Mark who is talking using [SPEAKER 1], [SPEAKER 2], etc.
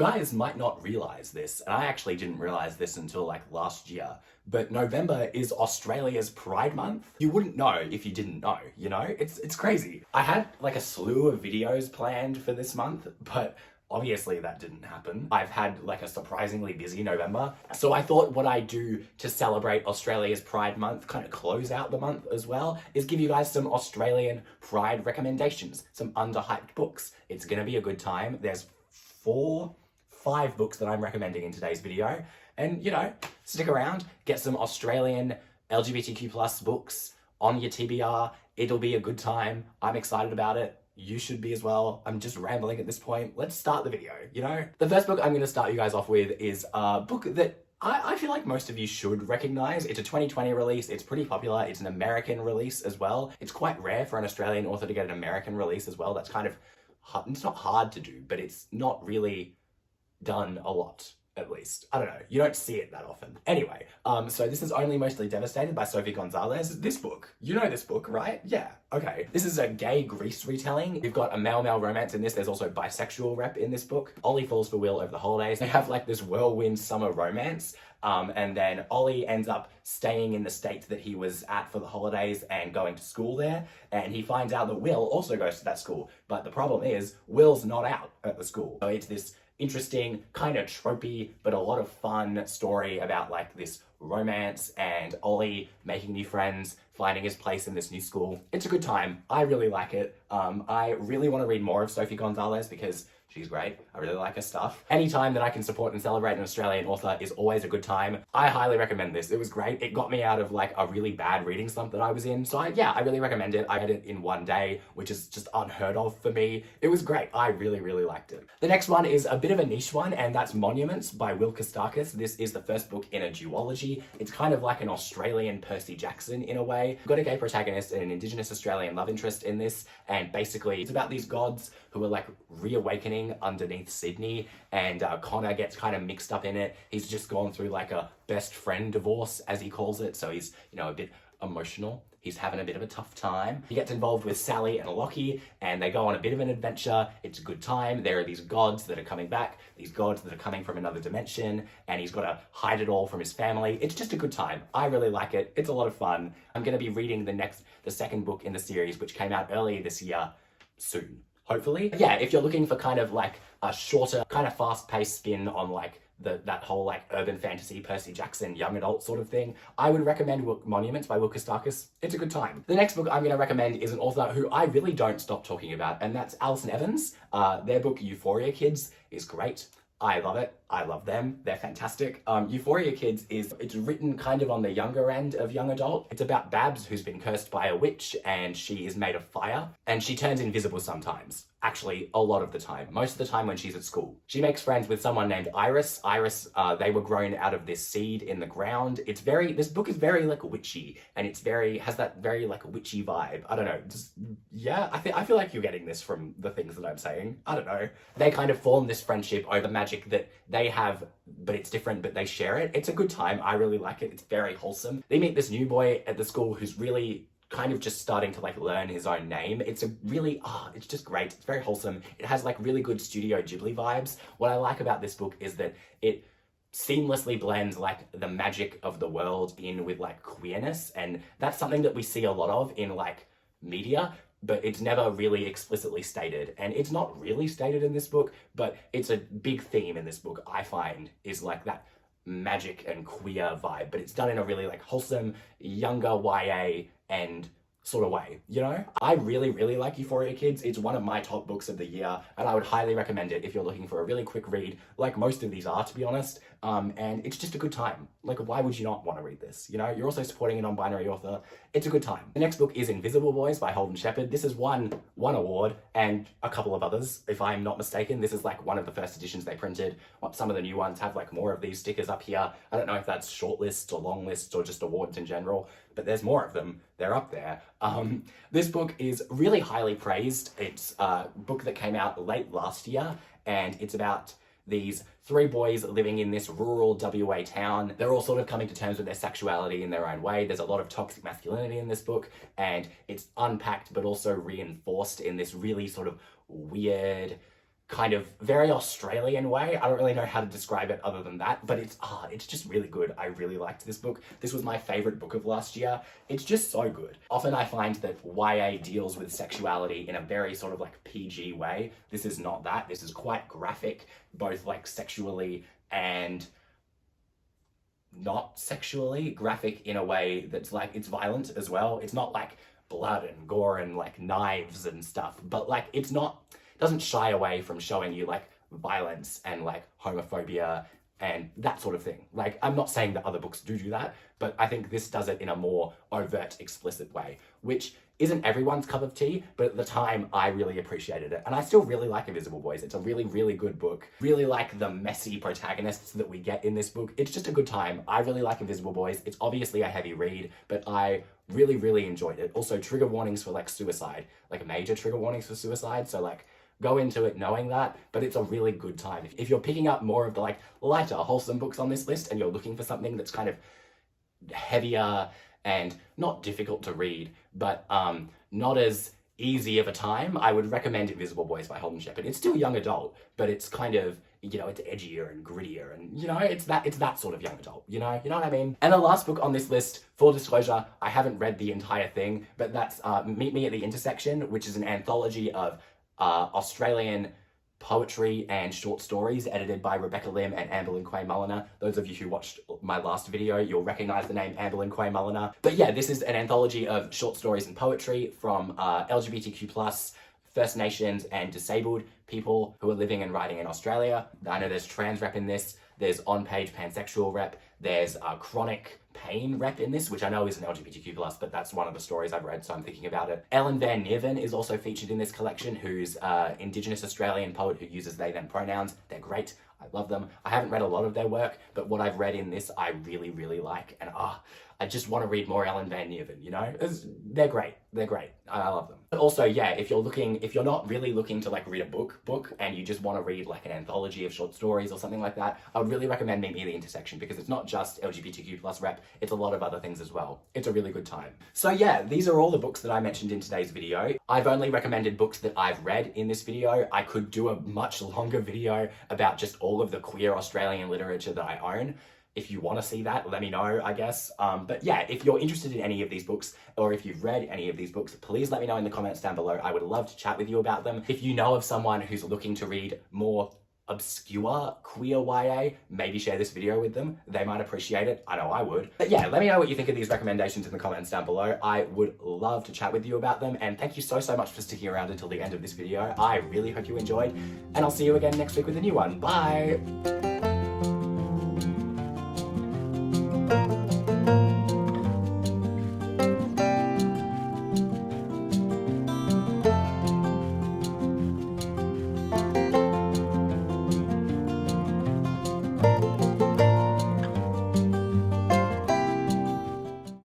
[SPEAKER 1] guys might not realize this, and I actually didn't realize this until like last year, but November is Australia's Pride Month. You wouldn't know if you didn't know, you know? It's crazy. I had like a slew of videos planned for this month, but obviously that didn't happen. I've had like a surprisingly busy November. So I thought what I do to celebrate Australia's Pride Month, kind of close out the month as well, is give you guys some Australian Pride recommendations, some underhyped books. It's gonna be a good time. There's 5 books that I'm recommending in today's video. And you know, stick around, get some Australian LGBTQ plus books on your TBR. It'll be a good time. I'm excited about it. You should be as well. I'm just rambling at this point. Let's start the video, you know? The first book I'm gonna start you guys off with is a book that I feel like most of you should recognize. It's a 2020 release. It's pretty popular. It's an American release as well. It's quite rare for an Australian author to get an American release as well. That's kind of hard. It's not hard to do, but it's not really done a lot. At least. I don't know. You don't see it that often. Anyway, so this is Only Mostly Devastated by Sophie Gonzalez. This book. You know this book, right? Yeah. Okay. This is a gay Grease retelling. You've got a male-male romance in this. There's also bisexual rep in this book. Ollie falls for Will over the holidays. They have like this whirlwind summer romance. And then Ollie ends up staying in the state that he was at for the holidays and going to school there. And he finds out that Will also goes to that school. But the problem is, Will's not out at the school. So it's this interesting, kind of tropey, but a lot of fun story about like this romance and Ollie making new friends, finding his place in this new school. It's a good time. I really like it. I really want to read more of Sophie Gonzalez because she's great. I really like her stuff. Anytime that I can support and celebrate an Australian author is always a good time. I highly recommend this. It was great. It got me out of like a really bad reading slump that I was in. So I really recommend it. I read it in one day, which is just unheard of for me. It was great. I really, really liked it. The next one is a bit of a niche one, and that's Monuments by Will Kostakis. This is the first book in a duology. It's kind of like an Australian Percy Jackson in a way. We've got a gay protagonist and an Indigenous Australian love interest in this, and basically it's about these gods who are like reawakening underneath Sydney, and Connor gets kind of mixed up in it. He's just gone through like a best friend divorce, as he calls it, so he's, you know, a bit emotional. He's having a bit of a tough time. He gets involved with Sally and Lockie, and they go on a bit of an adventure. It's a good time. There are these gods that are coming back, these gods that are coming from another dimension, and he's got to hide it all from his family. It's just a good time. I really like it. It's a lot of fun. I'm going to be reading the second book in the series, which came out earlier this year, soon. Hopefully. Yeah, if you're looking for kind of like a shorter, kind of fast-paced spin on like that whole like urban fantasy, Percy Jackson, young adult sort of thing, I would recommend Monuments by Will Kostakis. It's a good time. The next book I'm going to recommend is an author who I really don't stop talking about, and that's Alison Evans. Their book Euphoria Kids is great. I love it. I love them. They're fantastic. Euphoria Kids it's written kind of on the younger end of young adult. It's about Babs, who's been cursed by a witch, and she is made of fire, and she turns invisible sometimes. Actually, a lot of the time. Most of the time when she's at school. She makes friends with someone named Iris. Iris, they were grown out of this seed in the ground. This book is very like witchy, and has that very like witchy vibe. I don't know, yeah, I feel like you're getting this from the things that I'm saying. I don't know. They kind of form this friendship over magic that they have, but it's different, but they share it. It's a good time. I really like it. It's very wholesome. They meet this new boy at the school who's really kind of just starting to like learn his own name. It's a really, it's just great. It's very wholesome. It has like really good Studio Ghibli vibes. What I like about this book is that it seamlessly blends like the magic of the world in with like queerness, and that's something that we see a lot of in like media, but it's never really explicitly stated. And it's not really stated in this book, but it's a big theme in this book, I find, is like that magic and queer vibe, but it's done in a really like wholesome, younger YA and sort of way, you know? I really, really like Euphoria Kids. It's one of my top books of the year, and I would highly recommend it if you're looking for a really quick read, like most of these are, to be honest. And it's just a good time. Like, why would you not want to read this? You know, you're also supporting a non-binary author. It's a good time. The next book is Invisible Boys by Holden Shepherd. This has won one award and a couple of others, if I'm not mistaken. This is like one of the first editions they printed. Some of the new ones have like more of these stickers up here. I don't know if that's shortlists or long lists or just awards in general, but there's more of them. They're up there. This book is really highly praised. It's a book that came out late last year, and it's about these 3 boys living in this rural WA town. They're all sort of coming to terms with their sexuality in their own way. There's a lot of toxic masculinity in this book, and it's unpacked but also reinforced in this really sort of weird, kind of very Australian way. I don't really know how to describe it other than that, but it's just really good. I really liked this book. This was my favorite book of last year. It's just so good. Often I find that YA deals with sexuality in a very sort of like PG way. This is not that. This is quite graphic, both like sexually and not sexually graphic in a way that's like, it's violent as well. It's not like blood and gore and like knives and stuff, but like doesn't shy away from showing you like violence and like homophobia and that sort of thing. Like, I'm not saying that other books do that, but I think this does it in a more overt, explicit way, which isn't everyone's cup of tea, but at the time I really appreciated it. And I still really like Invisible Boys. It's a really, really good book. Really like the messy protagonists that we get in this book. It's just a good time. I really like Invisible Boys. It's obviously a heavy read, but I really, really enjoyed it. Also, trigger warnings for like suicide, like major trigger warnings for suicide. So like, go into it knowing that, but it's a really good time. If you're picking up more of the like lighter, wholesome books on this list and you're looking for something that's kind of heavier and not difficult to read, but not as easy of a time, I would recommend Invisible Boys by Holden Shepherd. It's still young adult, but it's kind of, you know, it's edgier and grittier and, you know, it's that sort of young adult, you know what I mean? And the last book on this list, full disclosure, I haven't read the entire thing, but that's Meet Me at the Intersection, which is an anthology of Australian poetry and short stories edited by Rebecca Lim and Amberlynn Quay-Mulliner. Those of you who watched my last video, you'll recognize the name Amberlynn Quay-Mulliner. But yeah, this is an anthology of short stories and poetry from LGBTQ+, First Nations and disabled people who are living and writing in Australia. I know there's trans rep in this, there's on-page pansexual rep, there's chronic pain rep in this, which I know isn't LGBTQ+, but that's one of the stories I've read, so I'm thinking about it. Ellen Van Neerven is also featured in this collection, who's Indigenous Australian poet who uses they, them pronouns. They're great. I love them. I haven't read a lot of their work, but what I've read in this, I really, really like. And I just want to read more Ellen Van Neerven, you know? They're great. They're great. I love them. But also, yeah, if you're not really looking to like read a book and you just want to read like an anthology of short stories or something like that, I would really recommend Meet Me at the Intersection, because it's not just LGBTQ+ rep, it's a lot of other things as well. It's a really good time. So yeah, these are all the books that I mentioned in today's video. I've only recommended books that I've read in this video. I could do a much longer video about just all of the queer Australian literature that I own. If you want to see that, let me know, I guess. But yeah, if you're interested in any of these books, or if you've read any of these books, please let me know in the comments down below. I would love to chat with you about them. If you know of someone who's looking to read more obscure queer YA, maybe share this video with them. They might appreciate it. I know I would. But yeah, let me know what you think of these recommendations in the comments down below. I would love to chat with you about them, and thank you so much for sticking around until the end of this video. I really hope you enjoyed, and I'll see you again next week with a new one. Bye!